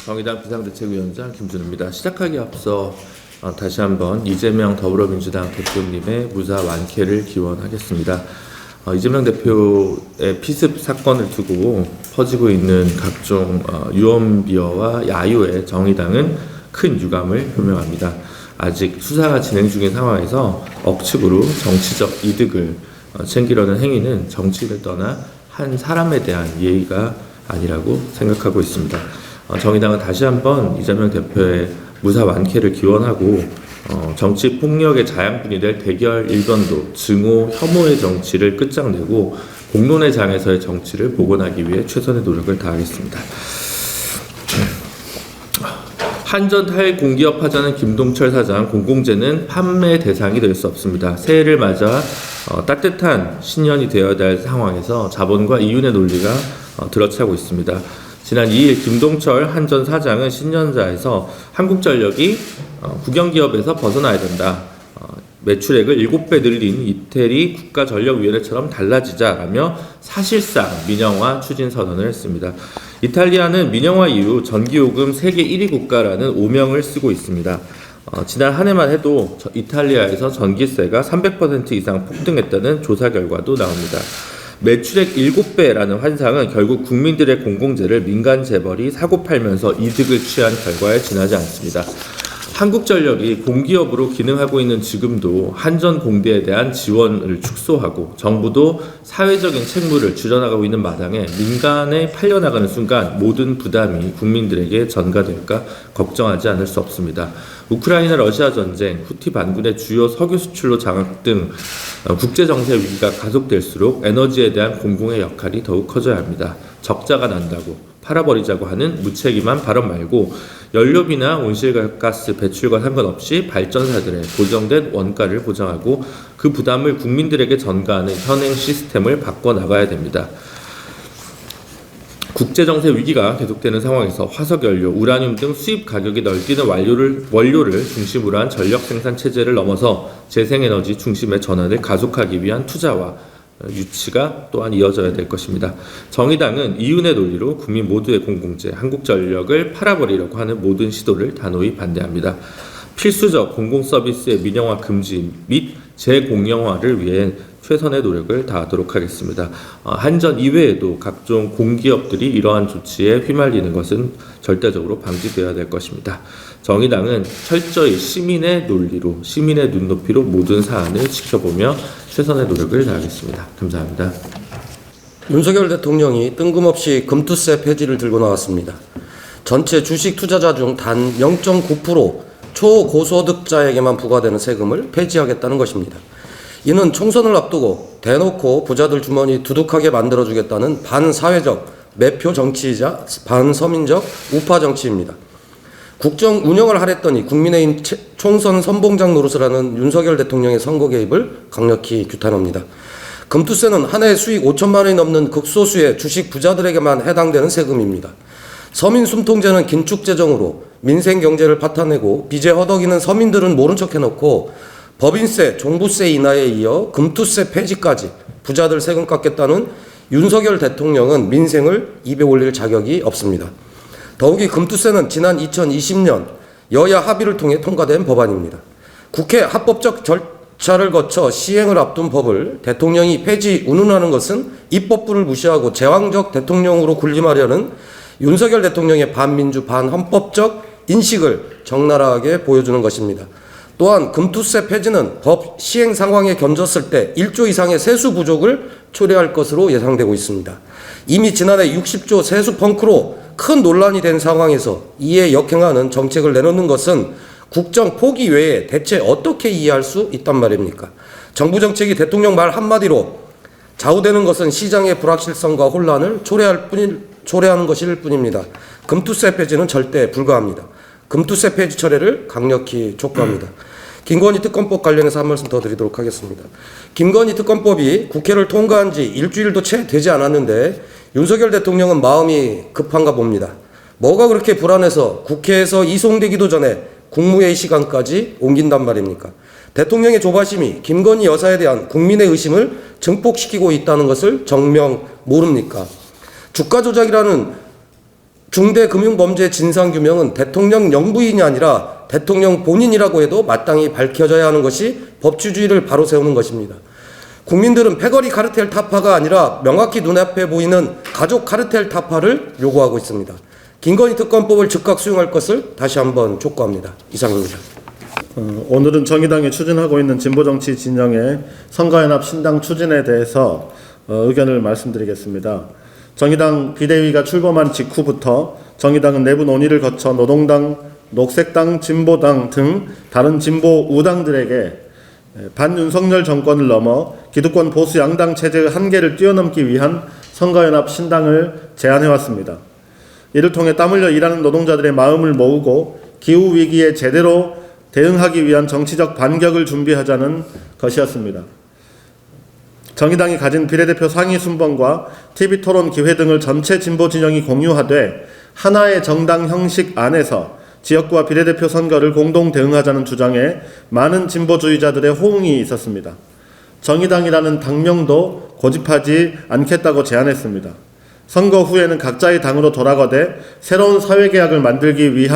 정의당 비상대책위원장 김준우입니다. 시작하기 앞서 다시 한번 이재명 더불어민주당 대표님의 무사 완쾌를 기원하겠습니다. 이재명 대표의 피습 사건을 두고 퍼지고 있는 각종 유언비어와 야유에 정의당은 큰 유감을 표명합니다. 아직 수사가 진행 중인 상황에서 억측으로 정치적 이득을 챙기려는 행위는 정치를 떠나 한 사람에 대한 예의가 아니라고 생각하고 있습니다. 정의당은 다시 한번 이재명 대표의 무사 완쾌를 기원하고 정치 폭력의 자양분이 될 대결 일변도, 증오, 혐오의 정치를 끝장내고 공론의 장에서의 정치를 복원하기 위해 최선의 노력을 다하겠습니다. 한전 타일 공기업 하자는 김동철 사장, 공공재는 판매 대상이 될 수 없습니다. 새해를 맞아 따뜻한 신년이 되어야 할 상황에서 자본과 이윤의 논리가 들어차고 있습니다. 지난 2일 김동철 한전 사장은 신년사에서 한국전력이 국영기업에서 벗어나야 된다. 매출액을 7배 늘린 이태리 국가전력위원회처럼 달라지자라며 사실상 민영화 추진 선언을 했습니다. 이탈리아는 민영화 이후 전기요금 세계 1위 국가라는 오명을 쓰고 있습니다. 지난 한 해만 해도 이탈리아에서 전기세가 300% 이상 폭등했다는 조사 결과도 나옵니다. 매출액 7배라는 환상은 결국 국민들의 공공재를 민간 재벌이 사고 팔면서 이득을 취한 결과에 지나지 않습니다. 한국전력이 공기업으로 기능하고 있는 지금도 한전 공대에 대한 지원을 축소하고 정부도 사회적인 책무를 줄여나가고 있는 마당에 민간에 팔려나가는 순간 모든 부담이 국민들에게 전가될까 걱정하지 않을 수 없습니다. 우크라이나 러시아 전쟁, 후티 반군의 주요 석유 수출로 장악 등 국제정세 위기가 가속될수록 에너지에 대한 공공의 역할이 더욱 커져야 합니다. 적자가 난다고 팔아버리자고 하는 무책임한 발언 말고 연료비나 온실가스 배출과 상관없이 발전사들의 고정된 원가를 보장하고 그 부담을 국민들에게 전가하는 현행 시스템을 바꿔나가야 됩니다. 국제정세 위기가 계속되는 상황에서 화석연료, 우라늄 등 수입 가격이 널뛰는 원료를 중심으로 한 전력 생산 체제를 넘어서 재생에너지 중심의 전환을 가속하기 위한 투자와 유치가 또한 이어져야 될 것입니다. 정의당은 이윤의 논리로 국민 모두의 공공재, 한국전력을 팔아버리려고 하는 모든 시도를 단호히 반대합니다. 필수적 공공서비스의 민영화 금지 및 재공영화를 위해 최선의 노력을 다하도록 하겠습니다. 한전 이외에도 각종 공기업들이 이러한 조치에 휘말리는 것은 절대적으로 방지되어야 될 것입니다. 정의당은 철저히 시민의 논리로, 시민의 눈높이로 모든 사안을 지켜보며 최선의 노력을 다하겠습니다. 감사합니다. 윤석열 대통령이 뜬금없이 금투세 폐지를 들고 나왔습니다. 전체 주식 투자자 중 단 0.9% 초고소득자에게만 부과되는 세금을 폐지하겠다는 것입니다. 이는 총선을 앞두고 대놓고 부자들 주머니 두둑하게 만들어주겠다는 반사회적 매표 정치이자 반서민적 우파 정치입니다. 국정 운영을 하랬더니 국민의힘 총선 선봉장 노릇을 하는 윤석열 대통령의 선거 개입을 강력히 규탄합니다. 금투세는 한 해 수익 5천만 원이 넘는 극소수의 주식 부자들에게만 해당되는 세금입니다. 서민 숨통제는 긴축 재정으로 민생 경제를 파탄내고 빚에 허덕이는 서민들은 모른 척 해놓고 법인세, 종부세 인하에 이어 금투세 폐지까지 부자들 세금 깎겠다는 윤석열 대통령은 민생을 입에 올릴 자격이 없습니다. 더욱이 금투세는 지난 2020년 여야 합의를 통해 통과된 법안입니다. 국회 합법적 절차를 거쳐 시행을 앞둔 법을 대통령이 폐지 운운하는 것은 입법부를 무시하고 제왕적 대통령으로 군림하려는 윤석열 대통령의 반민주 반헌법적 인식을 적나라하게 보여주는 것입니다. 또한 금투세 폐지는 법 시행 상황에 견졌을 때 1조 이상의 세수 부족을 초래할 것으로 예상되고 있습니다. 이미 지난해 60조 세수 펑크로 큰 논란이 된 상황에서 이에 역행하는 정책을 내놓는 것은 국정 포기 외에 대체 어떻게 이해할 수 있단 말입니까? 정부 정책이 대통령 말 한마디로 좌우되는 것은 시장의 불확실성과 혼란을 초래하는 것일 뿐입니다. 금투세 폐지는 절대 불가합니다. 금투세 폐지 철회를 강력히 촉구합니다. 김건희 특검법 관련해서 한 말씀 더 드리도록 하겠습니다. 김건희 특검법이 국회를 통과한 지 일주일도 채 되지 않았는데 윤석열 대통령은 마음이 급한가 봅니다. 뭐가 그렇게 불안해서 국회에서 이송되기도 전에 국무회의 시간까지 옮긴단 말입니까? 대통령의 조바심이 김건희 여사에 대한 국민의 의심을 증폭시키고 있다는 것을 정명 모릅니까? 주가 조작이라는 중대금융범죄 진상규명은 대통령 영부인이 아니라 대통령 본인이라고 해도 마땅히 밝혀져야 하는 것이 법치주의를 바로 세우는 것입니다. 국민들은 패거리 카르텔 타파가 아니라 명확히 눈앞에 보이는 가족 카르텔 타파를 요구하고 있습니다. 김건희 특검법을 즉각 수용할 것을 다시 한번 촉구합니다. 이상입니다. 오늘은 정의당이 추진하고 있는 진보정치 진영의 선거연합 신당 추진에 대해서 의견을 말씀드리겠습니다. 정의당 비대위가 출범한 직후부터 정의당은 내부 논의를 거쳐 노동당, 녹색당, 진보당 등 다른 진보 우당들에게 반윤석열 정권을 넘어 기득권 보수 양당 체제의 한계를 뛰어넘기 위한 선거연합 신당을 제안해왔습니다. 이를 통해 땀 흘려 일하는 노동자들의 마음을 모으고 기후위기에 제대로 대응하기 위한 정치적 반격을 준비하자는 것이었습니다. 정의당이 가진 비례대표 상위 순번과 TV토론 기회 등을 전체 진보 진영이 공유하되 하나의 정당 형식 안에서 지역구와 비례대표 선거를 공동 대응하자는 주장에 많은 진보주의자들의 호응이 있었습니다. 정의당이라는 당명도 고집하지 않겠다고 제안했습니다. 선거 후에는 각자의 당으로 돌아가되 새로운 사회계약을 만들기 위해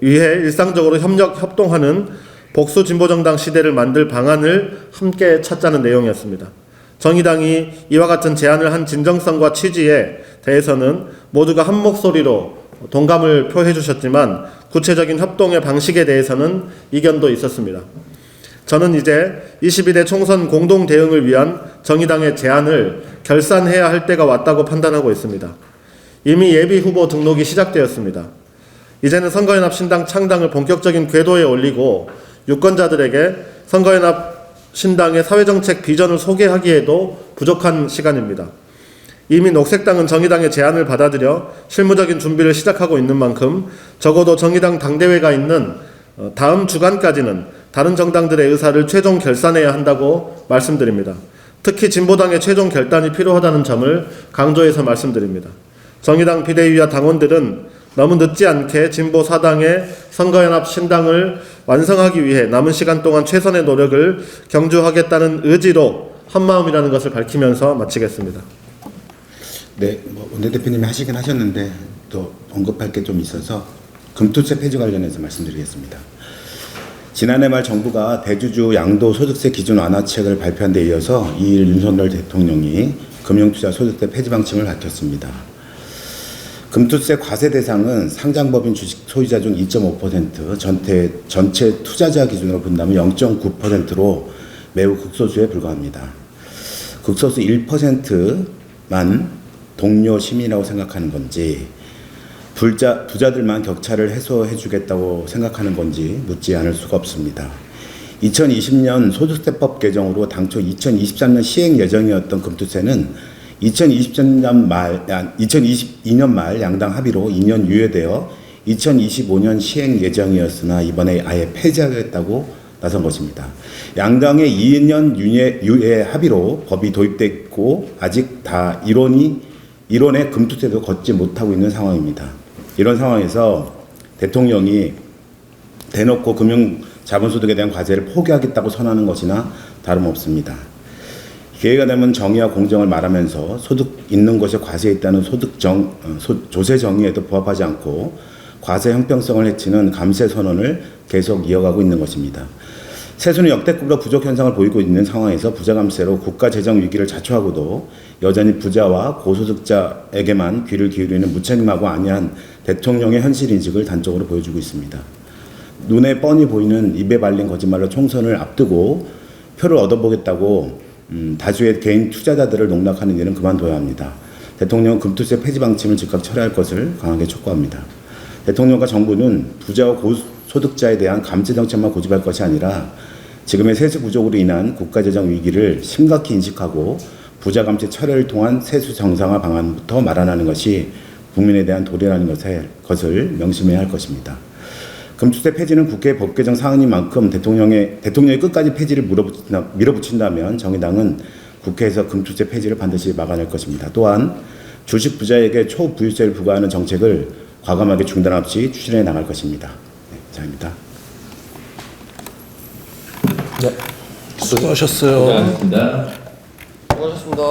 일상적으로 협동하는 복수 진보정당 시대를 만들 방안을 함께 찾자는 내용이었습니다. 정의당이 이와 같은 제안을 한 진정성과 취지에 대해서는 모두가 한 목소리로 동감을 표해 주셨지만 구체적인 협동의 방식에 대해서는 이견도 있었습니다. 저는 이제 22대 총선 공동 대응을 위한 정의당의 제안을 결산해야 할 때가 왔다고 판단하고 있습니다. 이미 예비 후보 등록이 시작되었습니다. 이제는 선거연합 신당 창당을 본격적인 궤도에 올리고 유권자들에게 선거연합 신당의 사회정책 비전을 소개하기에도 부족한 시간입니다. 이미 녹색당은 정의당의 제안을 받아들여 실무적인 준비를 시작하고 있는 만큼 적어도 정의당 당대회가 있는 다음 주간까지는 다른 정당들의 의사를 최종 결산해야 한다고 말씀드립니다. 특히 진보당의 최종 결단이 필요하다는 점을 강조해서 말씀드립니다. 정의당 비대위와 당원들은 너무 늦지 않게 진보 사당의 선거연합 신당을 완성하기 위해 남은 시간 동안 최선의 노력을 경주하겠다는 의지로 한마음이라는 것을 밝히면서 마치겠습니다. 네, 원내대표님이 하시긴 하셨는데 또 언급할 게 좀 있어서 금투세 폐지 관련해서 말씀드리겠습니다. 지난해 말 정부가 대주주 양도소득세 기준 완화책을 발표한 데 이어서 2일 윤석열 대통령이 금융투자 소득세 폐지 방침을 밝혔습니다. 금투세 과세 대상은 상장법인 주식 소유자 중 2.5%, 전체 투자자 기준으로 본다면 0.9%로 매우 극소수에 불과합니다. 극소수 1%만 동료 시민이라고 생각하는 건지 부자들만 격차를 해소해 주겠다고 생각하는 건지 묻지 않을 수가 없습니다. 2020년 소득세법 개정으로 당초 2023년 시행 예정이었던 금투세는 2022년 말 양당 합의로 2년 유예되어 2025년 시행 예정이었으나 이번에 아예 폐지하겠다고 나선 것입니다. 양당의 2년 유예 합의로 법이 도입됐고 아직 다 이론의 금투세도 걷지 못하고 있는 상황입니다. 이런 상황에서 대통령이 대놓고 금융 자본소득에 대한 과세를 포기하겠다고 선언하는 것이나 다름없습니다. 기회가 되면 정의와 공정을 말하면서 소득 있는 것에 과세 있다는 조세 정의에도 부합하지 않고 과세 형평성을 해치는 감세 선언을 계속 이어가고 있는 것입니다. 세수는 역대급으로 부족 현상을 보이고 있는 상황에서 부자 감세로 국가 재정 위기를 자초하고도 여전히 부자와 고소득자에게만 귀를 기울이는 무책임하고 안이한 대통령의 현실 인식을 단적으로 보여주고 있습니다. 눈에 뻔히 보이는 입에 발린 거짓말로 총선을 앞두고 표를 얻어보겠다고 다수의 개인 투자자들을 농락하는 일은 그만둬야 합니다. 대통령은 금투세 폐지 방침을 즉각 철회할 것을 강하게 촉구합니다. 대통령과 정부는 부자와 고소득자에 대한 감세 정책만 고집할 것이 아니라 지금의 세수 부족으로 인한 국가재정 위기를 심각히 인식하고 부자 감세 철회를 통한 세수 정상화 방안부터 마련하는 것이 국민에 대한 도리라는 것을 명심해야 할 것입니다. 금투세 폐지는 국회 법 개정 사안인 만큼 대통령이 끝까지 폐지를 밀어붙인다면 정의당은 국회에서 금투세 폐지를 반드시 막아낼 것입니다. 또한 주식 부자에게 초부유세를 부과하는 정책을 과감하게 중단 없이 추진해 나갈 것입니다. 네, 이상입니다. 네. 수고하셨어요. 고생하셨습니다. 수고하셨습니다.